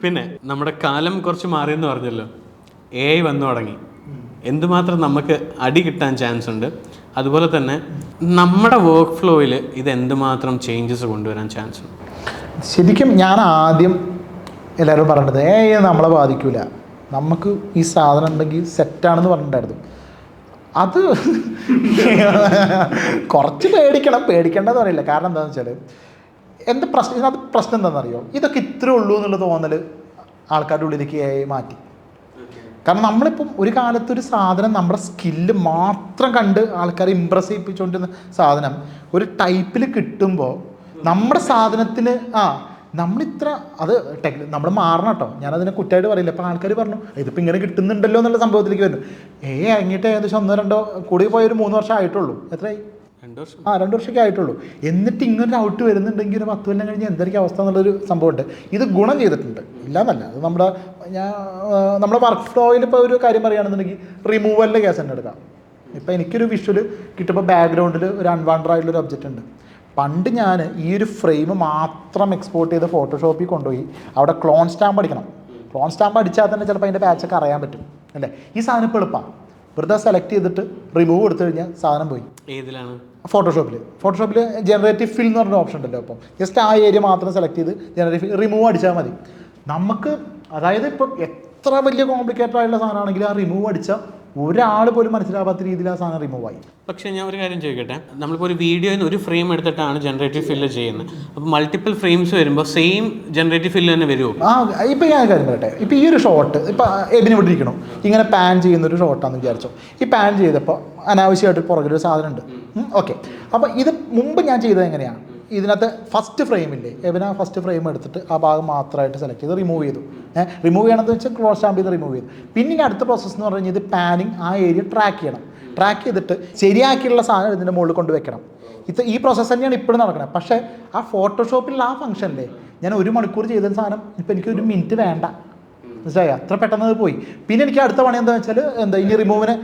പിന്നെ നമ്മുടെ കാലം കുറച്ച് മാറിയെന്ന് പറഞ്ഞല്ലോ, AI വന്നു തുടങ്ങി. എന്തുമാത്രം നമുക്ക് അടി കിട്ടാൻ ചാൻസ് ഉണ്ട്, അതുപോലെ തന്നെ നമ്മുടെ വർക്ക് ഫ്ലോയിൽ ഇത് എന്തുമാത്രം ചേഞ്ചസ് കൊണ്ടുവരാൻ ചാൻസ് ഉണ്ട്. ശരിക്കും ഞാൻ ആദ്യം എല്ലാവരും പറഞ്ഞത് നമ്മളെ ബാധിക്കില്ല, നമുക്ക് ഈ സാധനം ഉണ്ടെങ്കിൽ സെറ്റാണെന്ന് പറഞ്ഞിട്ടുണ്ടായിരുന്നു. അത് കുറച്ച് പേടിക്കേണ്ടതെന്ന് പറയില്ല. കാരണം എന്താണെന്ന് വെച്ചാൽ എന്താ പ്രശ്നം, ഇതിനകത്ത് പ്രശ്നം എന്താണെന്നറിയോ, ഇതൊക്കെ ഇത്രേ ഉള്ളൂ എന്നുള്ള തോന്നൽ ആൾക്കാരുടെ ഉള്ളിലേക്ക് മാറ്റി. കാരണം നമ്മളിപ്പം ഒരു കാലത്തൊരു സാധനം നമ്മുടെ സ്കില്ല് മാത്രം കണ്ട് ആൾക്കാരെ ഇമ്പ്രസ് ചെയ്യിപ്പിച്ചുകൊണ്ടിരുന്ന സാധനം ഒരു ടൈപ്പിൽ കിട്ടുമ്പോൾ നമ്മുടെ സാധനത്തിന് നമ്മളിത്ര അത് നമ്മൾ മാറണം കേട്ടോ. ഞാനതിനെ കുറ്റമായിട്ട് പറയില്ല. അപ്പോൾ ആൾക്കാർ പറഞ്ഞു ഇതിപ്പോൾ ഇങ്ങനെ കിട്ടുന്നുണ്ടല്ലോ എന്നുള്ള സംഭവത്തിലേക്ക് വരുന്നു. ഇറങ്ങിയിട്ട് ഏകദേശം 1-2 കൂടി പോയൊരു 3 വർഷം ആയിട്ടുള്ളൂ. എത്രയായി? 2 വർഷമൊക്കെ ആയിട്ടുള്ളൂ. എന്നിട്ട് ഇങ്ങനൊരു ഔട്ട് വരുന്നുണ്ടെങ്കിൽ ഒരു 10 കൊല്ലം കഴിഞ്ഞ് എന്തായിരിക്കും അവസ്ഥ എന്നുള്ളൊരു സംഭവമുണ്ട്. ഇത് ഗുണം ചെയ്തിട്ടുണ്ട്, ഇല്ലയെന്നല്ല. അത് നമ്മുടെ വർക്ക് ഫ്ലോയിൽ ഇപ്പോൾ ഒരു കാര്യം പറയുകയാണെന്നുണ്ടെങ്കിൽ റിമൂവലിൻ്റെ കേസ് തന്നെ എടുക്കാം. ഇപ്പോൾ എനിക്കൊരു വിഷ്വൽ കിട്ടുമ്പോൾ ബാക്ക്ഗ്രൗണ്ടിൽ ഒരു അൺവാണ്ടഡ് ആയിട്ടുള്ളൊരു ഒബ്ജക്റ്റ് ഉണ്ട്. പണ്ട് ഞാൻ ഈ ഒരു ഫ്രെയിം മാത്രം എക്സ്പോർട്ട് ചെയ്ത് ഫോട്ടോഷോപ്പിൽ കൊണ്ടുപോയി അവിടെ ക്ലോൺ സ്റ്റാമ്പ് അടിക്കണം. ക്ലോൺ സ്റ്റാമ്പ് അടിച്ചാൽ തന്നെ ചിലപ്പോൾ അതിൻ്റെ പാച്ചൊക്കെ അറിയാൻ പറ്റും അല്ലേ. ഈ സാധനം ഇപ്പോൾ എളുപ്പമാണ്. വെറുതെ സെലക്ട് ചെയ്തിട്ട് റിമൂവ് എടുത്തു കഴിഞ്ഞാൽ സാധനം പോയി. ഏതിലാണ്? ഫോട്ടോഷോപ്പിൽ ജനറേറ്റീവ് ഫിൽ എന്ന് പറഞ്ഞ ഓപ്ഷൻ ഉണ്ടല്ലോ. അപ്പം ജസ്റ്റ് ആ ഏരിയ മാത്രം സെലക്ട് ചെയ്ത് ജനറേറ്റീവ് റിമൂവ് അടിച്ചാൽ മതി. നമുക്ക് അതായത് ഇപ്പം എത്ര വലിയ കോംപ്ലിക്കേറ്റഡ് ആയിട്ടുള്ള സാധനമാണെങ്കിൽ ആ റിമൂവ് അടിച്ചാൽ ഒരാൾ പോലും മനസ്സിലാവാത്ത രീതിയിൽ ആ സാധനം റിമൂവ് ആയി. പക്ഷേ ഞാൻ ഒരു കാര്യം ചോദിക്കട്ടെ, നമ്മളിപ്പോൾ ഒരു വീഡിയോയിൽ ഒരു ഫ്രെയിം എടുത്തിട്ടാണ് ജനറേറ്റീവ് ഫില്ല് ചെയ്യുന്നത്. അപ്പോൾ മൾട്ടിപ്പിൾ ഫ്രെയിംസ് വരുമ്പോൾ സെയിം ജനറേറ്റീവ് ഫില്ല് തന്നെ വരുമോ? ഇപ്പോൾ ഞാൻ കാര്യം പറയട്ടെ, ഇപ്പോൾ ഈ ഒരു ഷോട്ട് ഇപ്പോൾ എബിന് ഇവിടെ ഇരിക്കണം, ഇങ്ങനെ പാൻ ചെയ്യുന്നൊരു ഷോട്ടാണെന്ന് വിചാരിച്ചോ. ഈ പാൻ ചെയ്തപ്പോൾ അനാവശ്യമായിട്ട് പുറകിലൊരു സാധനം ഉണ്ട്. ഓക്കെ, അപ്പോൾ ഇത് മുമ്പ് ഞാൻ ചെയ്തത് എങ്ങനെയാണ്, ഇതിനകത്ത് ഫസ്റ്റ് ഫ്രെയിമില്ലേ, എബിന് ആ ഫസ്റ്റ് ഫ്രെയിം എടുത്തിട്ട് ആ ഭാഗം മാത്രമായിട്ട് സെലക്ട് ചെയ്ത് റിമൂവ് ചെയ്തു. റിമൂവ് ചെയ്യണമെന്ന് വെച്ചാൽ ക്ലോസ് സ്റ്റാമ്പ് ചെയ്ത് റിമൂവ് ചെയ്തു. പിന്നെ അടുത്ത പ്രോസസ്സ് എന്ന് പറഞ്ഞു കഴിഞ്ഞാൽ ഇത് പാനിങ് ആ ഏരിയ ട്രാക്ക് ചെയ്യണം. ട്രാക്ക് ചെയ്തിട്ട് ശരിയാക്കിയുള്ള സാധനം ഇതിൻ്റെ മുകളിൽ കൊണ്ട് വെക്കണം. ഈ പ്രോസസ്സ് തന്നെയാണ് ഇപ്പോഴും നടക്കുന്നത്. പക്ഷേ ആ ഫോട്ടോഷോപ്പിലുള്ള ആ ഫംഗ്ഷനിലെ ഞാൻ 1 മണിക്കൂർ ചെയ്ത സാധനം ഇപ്പോൾ എനിക്ക് 1 മിനിറ്റ് വേണ്ട. മനസ്സിലായി? അത്ര പെട്ടെന്ന് അത് പോയി. പിന്നെ എനിക്ക് അടുത്ത പണി എന്താണെന്ന് വെച്ചാൽ ഇനി റിമൂവിന്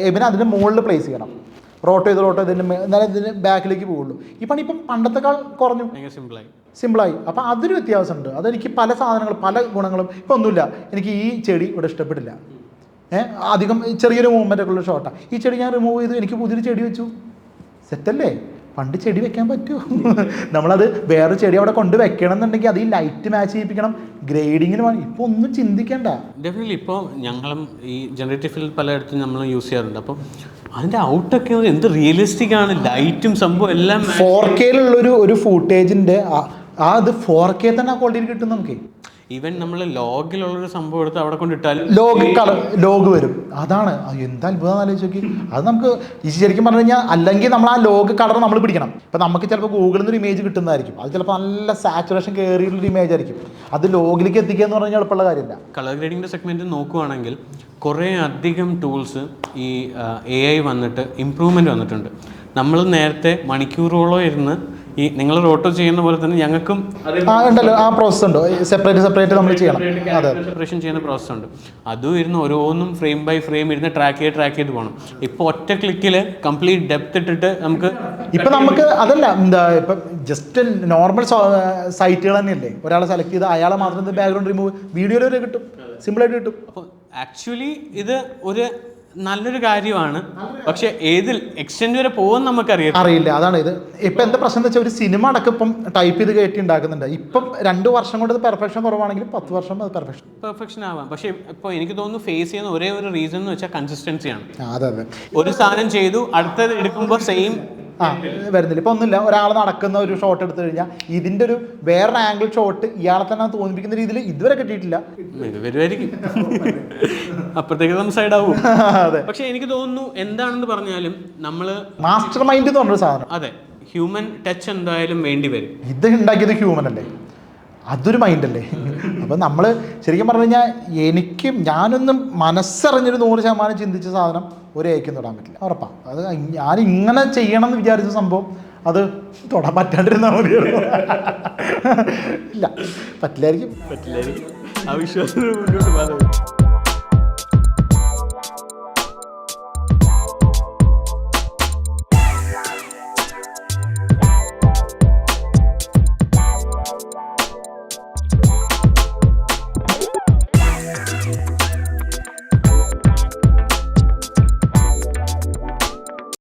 എബിനെ അതിൻ്റെ മുകളിൽ പ്ലേസ് ചെയ്യണം. റോട്ട് ചെയ്ത് എന്നാലും ഇതിന് ബാക്കിലേക്ക് പോകുള്ളൂ. ഈ പണി ഇപ്പം പണ്ടത്തെക്കാൾ കുറഞ്ഞു, സിമ്പിളായി. അപ്പം അതൊരു വ്യത്യാസമുണ്ട്. അതെനിക്ക് പല സാധനങ്ങളും പല ഗുണങ്ങളും ഇപ്പം ഒന്നുമില്ല. എനിക്ക് ഈ ചെടി ഇവിടെ ഇഷ്ടപ്പെട്ടില്ല, അധികം ചെറിയൊരു മൂവ്മെൻ്റൊക്കെ ഉള്ള ഷോട്ടാണ്. ഈ ചെടി ഞാൻ റിമൂവ് ചെയ്തു, എനിക്ക് പുതിയൊരു ചെടി വെച്ചു. സെറ്റല്ലേ? പണ്ട് ചെടി വെക്കാൻ പറ്റുമോ? നമ്മളത് വേറെ ചെടി അവിടെ കൊണ്ട് വെക്കണം എന്നുണ്ടെങ്കിൽ അത് ഈ ലൈറ്റ് മാച്ച് ചെയ്യിപ്പിക്കണം, ഗ്രേഡിങ്ങിന് വേണം. ഇപ്പോൾ ഒന്നും ചിന്തിക്കേണ്ട. ഡെഫിനറ്റ്ലി ഇപ്പോൾ ഞങ്ങളും ഈ ജനറേറ്റീവ് ഫിൽ പലയിടത്തും നമ്മൾ യൂസ് ചെയ്യാറുണ്ട്. അപ്പം അതിൻ്റെ ഔട്ടൊക്കെ എന്ത് റിയലിസ്റ്റിക് ആണ്, ലൈറ്റും സംഭവം എല്ലാം 4K ഒരു ഫൂട്ടേജിൻ്റെ അത് 4K തന്നെ ആ ക്വാളിറ്റിയിൽ കിട്ടും നമുക്ക്. ഈവൻ നമ്മൾ ലോഗിലുള്ളൊരു സംഭവം എടുത്ത് അവിടെ കൊണ്ടിട്ടാൽ ലോഗ് വരും. അതാണ് എന്താ അത്ഭുതം ആലോചിച്ച് നോക്കി. അത് നമുക്ക് ശരിക്കും പറഞ്ഞു കഴിഞ്ഞാൽ അല്ലെങ്കിൽ നമ്മൾ ആ ലോഗ് കളർ നമ്മൾ പിടിക്കണം. ഇപ്പം നമുക്ക് ചിലപ്പോൾ ഗൂഗിളിൽ നിന്നൊരു ഇമേജ് കിട്ടുന്നതായിരിക്കും, അത് ചിലപ്പോൾ നല്ല സാച്ചുറേഷൻ കയറിയിട്ടുള്ളൊരു ഇമേജ് ആയിരിക്കും. അത് ലോഗിലേക്ക് എത്തിക്കുക എന്ന് പറഞ്ഞാൽ എളുപ്പമുള്ള കാര്യമില്ല. കളർ ഗ്രേഡിങ്ങിൻ്റെ സെഗ്മെൻറ്റ് നോക്കുകയാണെങ്കിൽ കുറേ അധികം ടൂൾസ് ഈ AI വന്നിട്ട് ഇമ്പ്രൂവ്മെൻറ്റ് വന്നിട്ടുണ്ട്. നമ്മൾ നേരത്തെ മണിക്കൂറുകളോ ഇരുന്ന് ഈ നിങ്ങൾ റോട്ടോ ചെയ്യുന്ന പോലെ തന്നെ ഞങ്ങൾക്കും ഉണ്ടല്ലോ ആ പ്രോസസ് ഉണ്ട്. സെപ്പറേറ്റ് നമ്മൾ ചെയ്യണം. അതെ, സെപ്പറേഷൻ ചെയ്യുന്ന പ്രോസസ് ഉണ്ട്. അതും ഇരുന്ന് ഓരോന്നും ഫ്രെയിം ബൈ ഫ്രെയിം ഇരുന്ന് ട്രാക്ക് ചെയ്ത് പോകണം. ഇപ്പോൾ ഒറ്റ ക്ലിക്കിൽ കംപ്ലീറ്റ് ഡെപ്ത് ഇട്ടിട്ട് ഇപ്പം നമുക്ക് അതല്ല ഇപ്പം ജസ്റ്റ് നോർമൽ സൈറ്റുകൾ തന്നെയല്ലേ, ഒരാളെ സെലക്ട് ചെയ്ത് അയാളെ മാത്രം ബാക്ക്ഗ്രൗണ്ട് റിമൂവ് വീഡിയോയിൽ വരെ കിട്ടും, സിമ്പിളായിട്ട് കിട്ടും. അപ്പോൾ ആക്ച്വലി ഇത് ഒരു നല്ലൊരു കാര്യമാണ്. പക്ഷെ ഏതിൽ എക്സ്റ്റെൻഡ് വരെ പോകുമെന്ന് നമുക്കറിയില്ല. അതാണ് ഇത്. ഇപ്പം എന്താ പ്രശ്നം എന്ന് വെച്ചാൽ ഒരു സിനിമ അടക്കം ഇപ്പം ടൈപ്പ് ചെയ്ത് കയറ്റി ഉണ്ടാക്കുന്നുണ്ട്. ഇപ്പം 2 വർഷം കൊണ്ട് പെർഫെക്ഷൻ കുറവാണെങ്കിലും 10 വർഷം അത് പെർഫെക്ഷൻ ആവാം. പക്ഷേ ഇപ്പോൾ എനിക്ക് തോന്നുന്നു ഫേസ് ചെയ്യുന്ന ഒരേ ഒരു റീസൺ എന്ന് വെച്ചാൽ കൺസിസ്റ്റൻസിയാണ്. അതെ, ഒരു സാധനം ചെയ്തു അടുത്തത് എടുക്കുമ്പോൾ സെയിം വരുന്നില്ല. ഇപ്പം ഒന്നുമില്ല, ഒരാൾ നടക്കുന്ന ഒരു ഷോട്ട് എടുത്തു കഴിഞ്ഞാൽ ഇതിൻ്റെ ഒരു വേറെ ആംഗിൾ ഷോട്ട് ഇയാളെ തന്നെ തോന്നിപ്പിക്കുന്ന രീതിയിൽ ഇതുവരെ കിട്ടിയിട്ടില്ല. വരുമായിരിക്കും, അപ്പുറത്തേക്ക് നമ്മൾ സൈഡ് ആവും. പക്ഷെ എനിക്ക് തോന്നുന്നു എന്താണെന്ന് പറഞ്ഞാലും നമ്മൾ മാസ്റ്റർ മൈൻഡ് എന്ന് പറഞ്ഞൊരു സാധനം, അതെ, ഹ്യൂമൻ ടച്ച് എന്തായാലും വേണ്ടി വരും. ഇത് ഉണ്ടാക്കിയത് ഹ്യൂമൻ അല്ലേ, അതൊരു മൈൻഡല്ലേ. അപ്പം നമ്മൾ ശരിക്കും പറഞ്ഞു കഴിഞ്ഞാൽ ഞാനൊന്നും മനസ്സറിഞ്ഞൊരു 100% ചിന്തിച്ച സാധനം ഒരേക്കും തൊടാൻ പറ്റില്ല, ഉറപ്പാണ്. അത് ഞാനിങ്ങനെ ചെയ്യണം എന്ന് വിചാരിച്ച സംഭവം അത് തൊടാൻ പറ്റാണ്ടിരുന്നാൽ മതിയല്ലോ. ഇല്ല, പറ്റില്ലായിരിക്കും. ആ വിശ്വാസം